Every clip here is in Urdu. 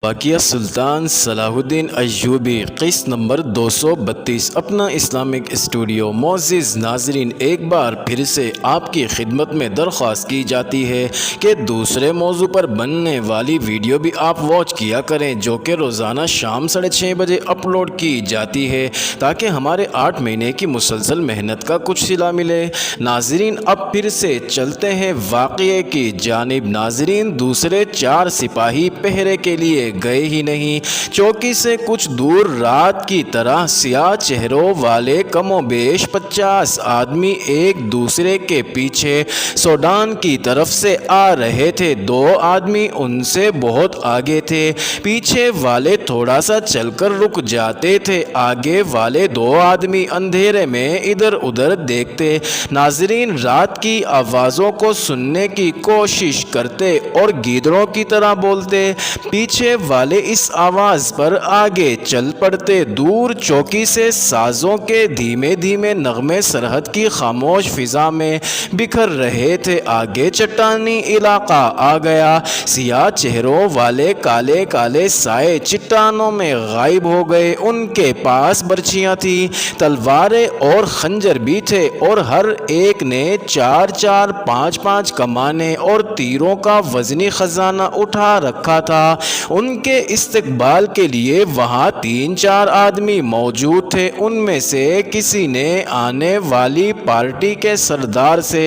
واقعہ سلطان صلاح الدین ایوبی قسط نمبر 232 اپنا اسلامک اسٹوڈیو۔ معزز ناظرین، ایک بار پھر سے آپ کی خدمت میں درخواست کی جاتی ہے کہ دوسرے موضوع پر بننے والی ویڈیو بھی آپ واچ کیا کریں، جو کہ روزانہ شام 6:30 بجے اپلوڈ کی جاتی ہے، تاکہ ہمارے 8 مہینے کی مسلسل محنت کا کچھ صلہ ملے۔ ناظرین، اب پھر سے چلتے ہیں واقعے کی جانب۔ ناظرین، دوسرے 4 سپاہی پہرے کے لیے گئے ہی نہیں۔ چوکی سے کچھ دور رات کی طرح سیاہ چہروں والے کم و بیش 50 آدمی ایک دوسرے کے پیچھے سوڈان کی طرف سے آ رہے تھے۔ 2 آدمی ان سے بہت آگے تھے۔ پیچھے والے تھوڑا سا چل کر رک جاتے تھے، آگے والے 2 آدمی اندھیرے میں ادھر ادھر دیکھتے۔ ناظرین، رات کی آوازوں کو سننے کی کوشش کرتے اور گیدڑوں کی طرح بولتے۔ پیچھے والے اس آواز پر آگے چل پڑتے۔ دور چوکی سے سازوں کے دھیمے دھیمے نغمے سرحد کی خاموش فضا میں بکھر رہے تھے۔ آگے چٹانی علاقہ آ گیا۔ سیاہ چہروں والے کالے کالے سائے چٹانوں میں غائب ہو گئے۔ ان کے پاس برچیاں تھیں، تلواریں اور خنجر بھی تھے، اور ہر ایک نے 4 5 کمانیں اور تیروں کا وزنی خزانہ اٹھا رکھا تھا۔ ان کے استقبال کے لیے وہاں 3 آدمی موجود تھے۔ ان میں سے کسی نے آنے والی پارٹی کے سردار سے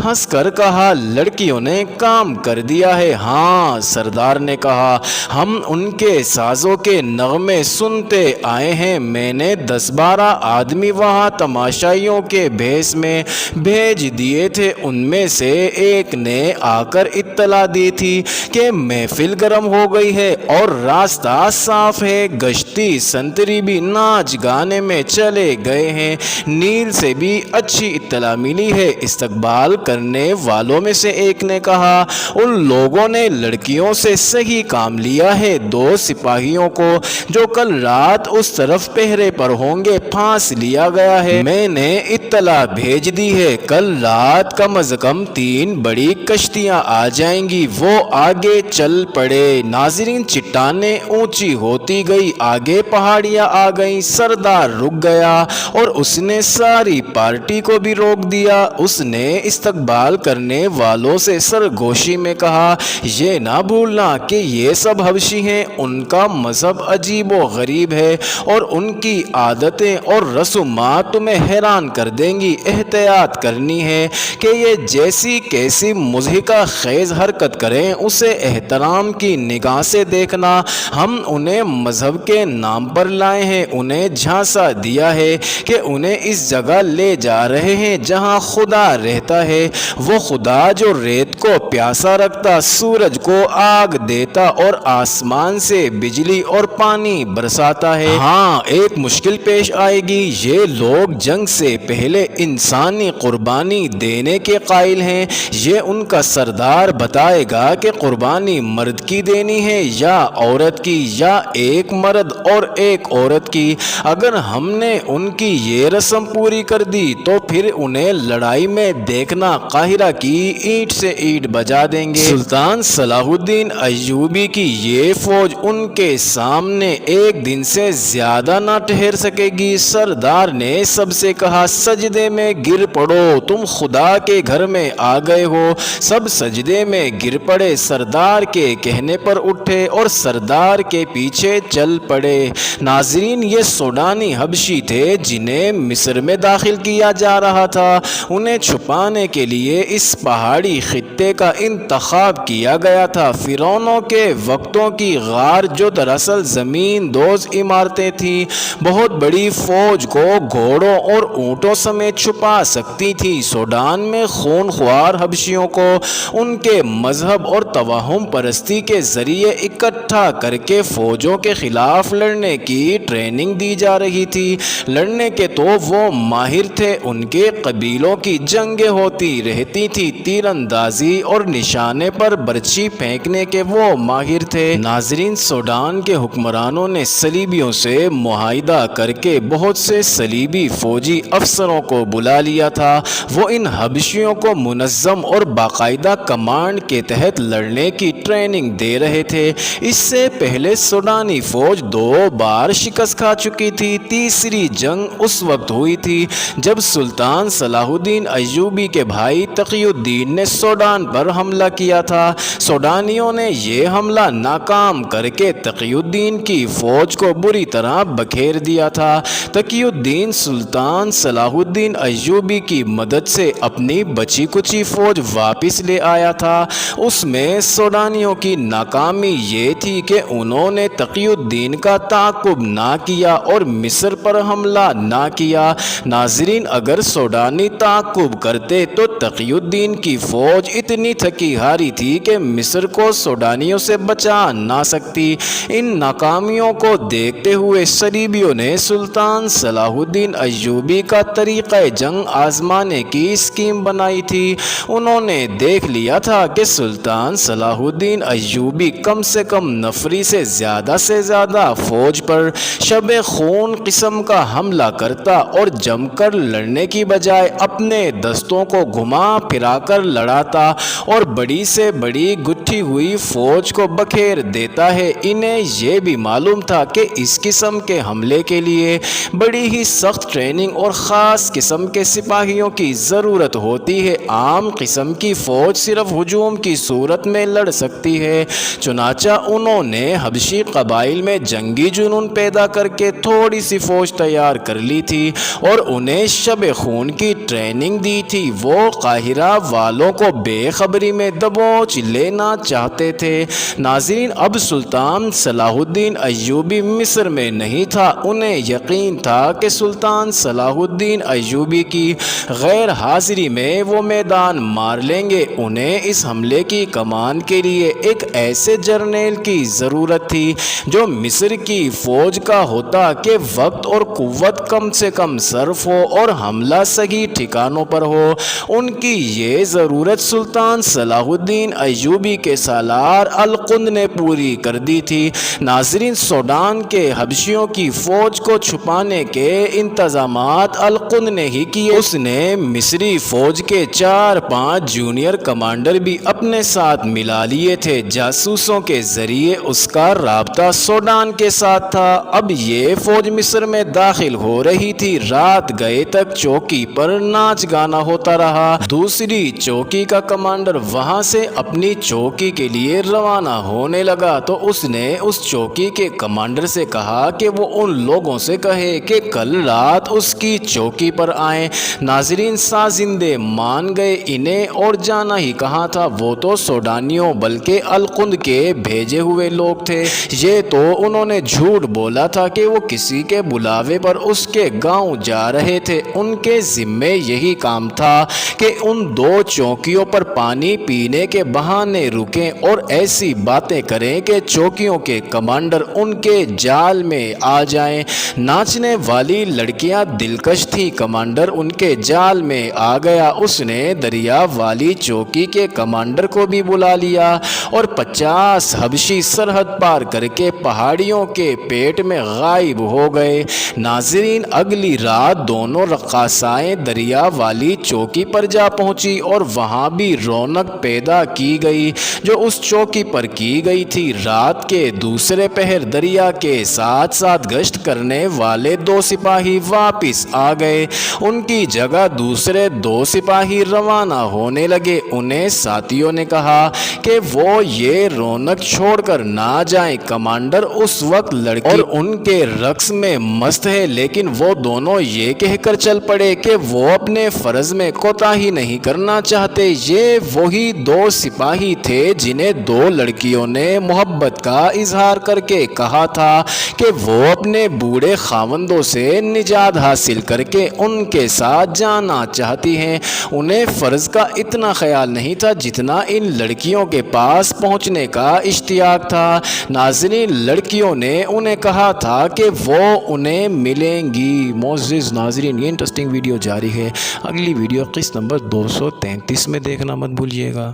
ہنس کر کہا، لڑکیوں نے کام کر دیا ہے۔ ہاں، سردار نے کہا، ہم ان کے سازوں کے نغمے سنتے آئے ہیں۔ میں نے 10 آدمی وہاں تماشائیوں کے بھیس میں بھیج دیے تھے۔ ان میں سے ایک نے آ کر اطلاع دی تھی کہ محفل گرم ہو گئی ہے اور راستہ صاف ہے۔ گشتی سنتری بھی ناچ گانے میں چلے گئے ہیں۔ نیل سے بھی اچھی اطلاع ملی ہے۔ استقبال کرنے والوں میں سے ایک نے کہا، ان لوگوں نے لڑکیوں سے صحیح کام لیا ہے۔ 2 سپاہیوں کو جو کل رات اس طرف پہرے پر ہوں گے پھانس لیا گیا ہے۔ میں نے اطلاع بھیج دی ہے، کل رات کم از کم 3 بڑی کشتیاں آ جائیں گی۔ وہ آگے چل پڑے۔ ناظرین، چٹانیں اونچی ہوتی گئی، آگے پہاڑیاں آ گئیں۔ سردار رک گیا اور اس نے ساری پارٹی کو بھی روک دیا۔ اس نے استقبال کرنے والوں سے سرگوشی میں کہا، یہ نہ بھولنا کہ یہ سب حبشی ہیں۔ ان کا مذہب عجیب و غریب ہے اور ان کی عادتیں اور رسومات تمہیں حیران کر دیں گی۔ احتیاط کرنی ہے کہ یہ جیسی کیسی مضحکہ خیز حرکت کریں، اسے احترام کی نگاہ سے دیکھنا۔ ہم انہیں مذہب کے نام پر لائے ہیں، انہیں جھانسا دیا ہے کہ انہیں اس جگہ لے جا رہے ہیں جہاں خدا رہتا ہے، وہ خدا جو ریت کو پیاسا رکھتا، سورج کو آگ دیتا اور آسمان سے بجلی اور پانی برساتا ہے۔ ہاں، ایک مشکل پیش آئے گی۔ یہ لوگ جنگ سے پہلے انسانی قربانی دینے کے قائل ہیں۔ یہ ان کا سردار بتائے گا کہ قربانی مرد کی دینی ہے یا عورت کی، یا ایک مرد اور ایک عورت کی۔ اگر ہم نے ان کی یہ رسم پوری کر دی تو پھر انہیں لڑائی میں دیکھنا، قاہرہ کی اینٹ سے اینٹ بجا دیں گے۔ سلطان صلاح الدین ایوبی کی یہ فوج ان کے سامنے ایک دن سے زیادہ نہ ٹھہر سکے گی۔ سردار نے سب سے کہا، سجدے میں گر پڑو، تم خدا کے گھر میں آ گئے ہو۔ سب سجدے میں گر پڑے، سردار کے کہنے پر اٹھے اور سردار کے پیچھے چل پڑے۔ ناظرین، یہ سوڈانی حبشی تھے جنہیں مصر میں داخل کیا جا رہا تھا۔ انہیں چھپانے کے لیے اس پہاڑی خطے کا انتخاب کیا گیا تھا۔ فرعونوں کے وقتوں کی غار جو دراصل زمین دوز عمارتیں تھیں، بہت بڑی فوج کو گھوڑوں اور اونٹوں سمیت چھپا سکتی تھیں۔ سوڈان میں خون خوار حبشیوں کو ان کے مذہب اور توہم پرستی کے ذریعے اکٹھا کر کے فوجوں کے خلاف لڑنے کی ٹریننگ دی جا رہی تھی۔ لڑنے کے تو وہ ماہر تھے، ان کے قبیلوں کی جنگیں ہوتی رہتی تھی، تیر اندازی اور نشانے پر برچھی پھینکنے کے وہ ماہر تھے۔ ناظرین، سوڈان کے حکمرانوں نے صلیبیوں سے معاہدہ کر کے بہت سے صلیبی فوجی افسروں کو بلا لیا تھا۔ وہ ان حبشیوں کو منظم اور باقاعدہ کمانڈ کے تحت لڑنے کی ٹریننگ دے رہے تھے۔ اس سے پہلے سوڈانی فوج 2 بار شکست کھا چکی تھی۔ تیسری جنگ اس وقت ہوئی تھی جب سلطان صلاح الدین ایوبی کے بھائی تقی الدین نے سوڈان پر حملہ کیا تھا۔ سوڈانیوں نے یہ حملہ ناکام کر کے تقی الدین کی فوج کو بری طرح بکھیر دیا تھا۔ تقی الدین سلطان صلاح الدین ایوبی کی مدد سے اپنی بچی کچی فوج واپس لے آیا تھا۔ اس میں سوڈانیوں کی ناکامی یہ تھی کہ انہوں نے تقی الدین کا تعاقب نہ کیا اور مصر پر حملہ نہ کیا۔ ناظرین، اگر سوڈانی تعاقب کرتے تو تقی الدین کی فوج اتنی تھکی ہاری تھی کہ مصر کو سوڈانیوں سے بچا نہ سکتی۔ ان ناکامیوں کو دیکھتے ہوئے صلیبیوں نے سلطان صلاح الدین ایوبی کا طریقہ جنگ آزمانے کی اسکیم بنائی تھی۔ انہوں نے دیکھ لیا تھا کہ سلطان صلاح الدین ایوبی کم سے کم نفری سے زیادہ فوج پر شب خون قسم کا حملہ کرتا اور جم کر لڑنے کی بجائے اپنے دستوں کو گھما پھرا کر لڑاتا اور بڑی سے بڑی گٹھی ہوئی فوج کو بکھیر دیتا ہے۔ انہیں یہ بھی معلوم تھا کہ اس قسم کے حملے کے لیے بڑی ہی سخت ٹریننگ اور خاص قسم کے سپاہیوں کی ضرورت ہوتی ہے۔ عام قسم کی فوج صرف ہجوم کی صورت میں لڑ سکتی ہے۔ چنانچہ انہوں نے حبشی قبائل میں جنگی جنون پیدا کر کے تھوڑی سی فوج تیار کر لی تھی اور انہیں شب خون کی ٹریننگ دی تھی۔ وہ قاہرہ والوں کو بے خبری میں دبوچ لینا چاہتے تھے۔ ناظرین، اب سلطان صلاح الدین ایوبی مصر میں نہیں تھا۔ انہیں یقین تھا کہ سلطان صلاح الدین ایوبی کی غیر حاضری میں وہ میدان مار لیں گے۔ انہیں اس حملے کی کمان کے لیے ایک ایسے جرنیل کی ضرورت تھی جو مصر کی فوج کا ہوتا کہ وقت اور قوت کم سے کم صرف ہو اور حملہ صحیح ٹھکانوں پر ہو۔ ان کی یہ ضرورت سلطان صلاح الدین ایوبی کے سالار القند نے پوری کر دی تھی۔ ناظرین، سوڈان کے حبشیوں کی فوج کو چھپانے کے انتظامات القند نے ہی کیے۔ اس نے مصری فوج کے 4-5 جونیئر کمانڈر بھی اپنے ساتھ ملا لیے تھے۔ جاسوسوں کے ذریعے اس کا رابطہ سوڈان کے ساتھ تھا۔ اب یہ فوج مصر میں داخل ہو رہی تھی۔ رات گئے تک چوکی پر ناچ گانا ہوتا رہا۔ دوسری چوکی کا کمانڈر وہاں سے اپنی چوکی کے لیے روانہ ہونے لگا تو اس نے اس چوکی کے کمانڈر سے کہا کہ وہ ان لوگوں سے کہے کہ کل رات اس کی چوکی پر آئیں۔ ناظرین، سازندے مان گئے۔ انہیں اور جانا ہی کہاں تھا، وہ تو سوڈانیوں بلکہ القند کے بھیجے ہوئے لوگ تھے۔ یہ تو انہوں نے جھوٹ بولا تھا کہ وہ کسی کے بلاوے پر اس کے گاؤں جا رہے تھے۔ ان کے ذمے یہی کام تھا کہ ان 2 چوکیوں پر پانی پینے کے بہانے رکیں اور ایسی باتیں کریں کہ چوکیوں کے کمانڈر ان کے جال میں آ جائیں۔ ناچنے والی لڑکیاں دلکش تھی۔ کمانڈر ان کے جال میں آ گیا۔ اس نے دریا والی چوکی کے کمانڈر کو بھی بلا لیا اور 50 حبشی سرحد پار کر کے پہاڑیوں کے پیٹ میں غائب ہو گئے۔ ناظرین، اگلی رات دونوں رقاصائیں دریا والی چوکی پر جا پہنچی اور وہاں بھی رونق پیدا کی گئی جو اس چوکی پر کی گئی تھی۔ رات کے دوسرے پہر دریا کے ساتھ ساتھ گشت کرنے والے 2 سپاہی واپس آ گئے۔ ان کی جگہ دوسرے 2 سپاہی روانہ ہونے لگے۔ انہیں ساتھیوں نے کہا کہ وہ یہ رونق چھوڑ کر نہ جائیں۔ کمانڈر اس وقت لڑکی اور ان کے رقص میں مست ہے، لیکن وہ دونوں یہ کہہ کر چل پڑے کہ وہ اپنے فرض میں کوتاہی نہیں کرنا چاہتے۔ یہ وہی 2 سپاہی تھے جنہیں 2 لڑکیوں نے محبت کا اظہار کر کے کہا تھا کہ وہ اپنے بوڑھے خاوندوں سے نجات حاصل کر کے ان کے ساتھ جانا چاہتی ہیں۔ انہیں فرض کا اتنا خیال نہیں تھا جتنا ان لڑکیوں کے پاس پہنچنے کا اشتیاق تھا۔ ناظرین، لڑکیوں نے انہیں کہا تھا کہ وہ انہیں ملیں گی۔ معزز ناظرین، یہ انٹرسٹنگ ویڈیو جاری ہے۔ اگلی ویڈیو قسط نمبر 233 میں دیکھنا مت بھولیے گا۔